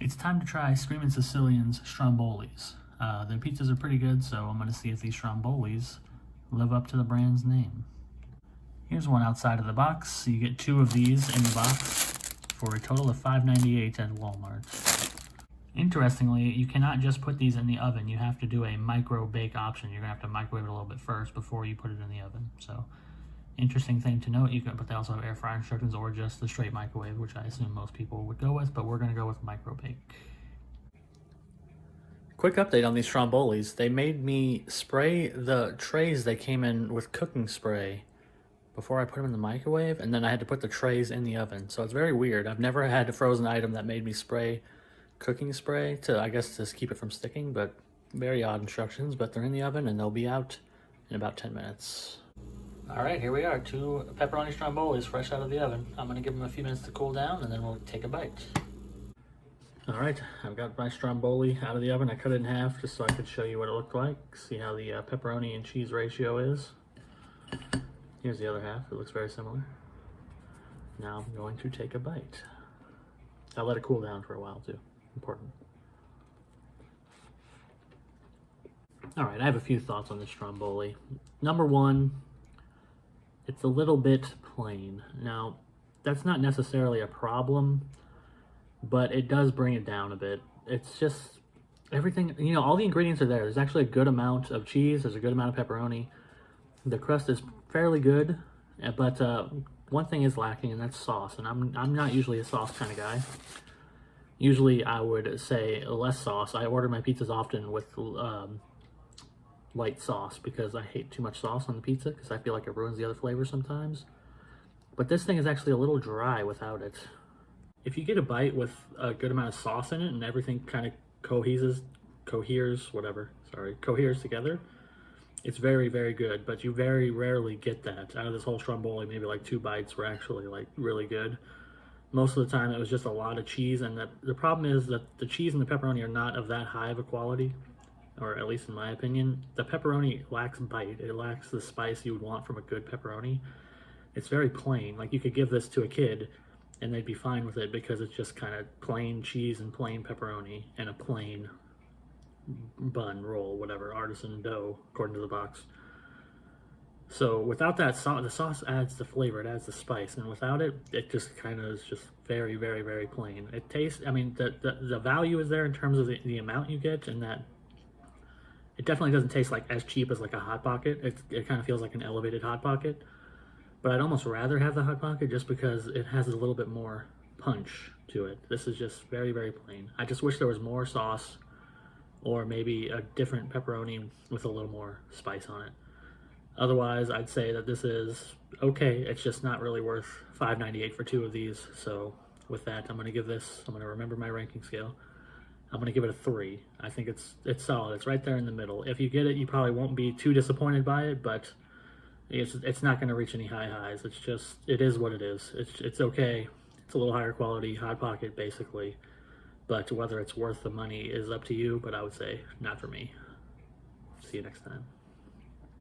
It's time to try Screamin Sicilian's Strombolis. Their pizzas are pretty good, so I'm going to see if these Strombolis live up to the brand's name. Here's one outside of the box. You get 2 of these in the box for a total of $5.98 at Walmart. Interestingly, you cannot just put these in the oven. You have to do a micro bake option. You're going to have to microwave it a little bit first before you put it in the oven. So, interesting thing to note, but they also have air fryer instructions or just the straight microwave, which I assume most people would go with, but we're going to go with micro bake. Quick update on these Strombolis. They made me spray the trays they came in with cooking spray before I put them in the microwave, and then I had to put the trays in the oven. So it's very weird. I've never had a frozen item that made me spray cooking spray to, I guess, just keep it from sticking, but very odd instructions. But they're in the oven and they'll be out in about 10 minutes. All right, here we are, 2 pepperoni Strombolis fresh out of the oven. I'm gonna give them a few minutes to cool down and then we'll take a bite. All right, I've got my Stromboli out of the oven. I cut it in half just so I could show you what it looked like. See how the pepperoni and cheese ratio is. Here's the other half. It looks very similar. Now I'm going to take a bite. I'll let it cool down for a while too. Important. All right, I have a few thoughts on this Stromboli. Number 1, it's a little bit plain. Now, that's not necessarily a problem, but it does bring it down a bit. It's just everything, you know, all the ingredients are there. There's actually a good amount of cheese. There's a good amount of pepperoni. The crust is fairly good, but one thing is lacking, and that's sauce. And I'm not usually a sauce kind of guy. Usually I would say less sauce. I order my pizzas often with light sauce because I hate too much sauce on the pizza because I feel like it ruins the other flavors sometimes. But this thing is actually a little dry without it. If you get a bite with a good amount of sauce in it and everything kind of coheres together, it's very, very good, but you very rarely get that. Out of this whole Stromboli, maybe like 2 bites were actually like really good. Most of the time it was just a lot of cheese, and the problem is that the cheese and the pepperoni are not of that high of a quality, or at least in my opinion. The pepperoni lacks bite. It lacks the spice you would want from a good pepperoni. It's very plain. Like, you could give this to a kid and they'd be fine with it because it's just kind of plain cheese and plain pepperoni and a plain bun, roll, whatever, artisan dough, according to the box. So without that sauce, the sauce adds the flavor, it adds the spice, and without it, it just kind of is just very, very, very plain. It tastes, I mean, the value is there in terms of the amount you get, and that it definitely doesn't taste like as cheap as like a Hot Pocket. It kind of feels like an elevated Hot Pocket. But I'd almost rather have the Hot Pocket just because it has a little bit more punch to it. This is just very, very plain. I just wish there was more sauce or maybe a different pepperoni with a little more spice on it. Otherwise, I'd say that this is okay. It's just not really worth $5.98 for 2 of these. So with that, I'm going to remember my ranking scale. I'm going to give it a 3. I think it's solid. It's right there in the middle. If you get it, you probably won't be too disappointed by it, but it's not going to reach any high highs. It is what it is. It's okay. It's a little higher quality Hot Pocket, basically. But whether it's worth the money is up to you, but I would say not for me. See you next time.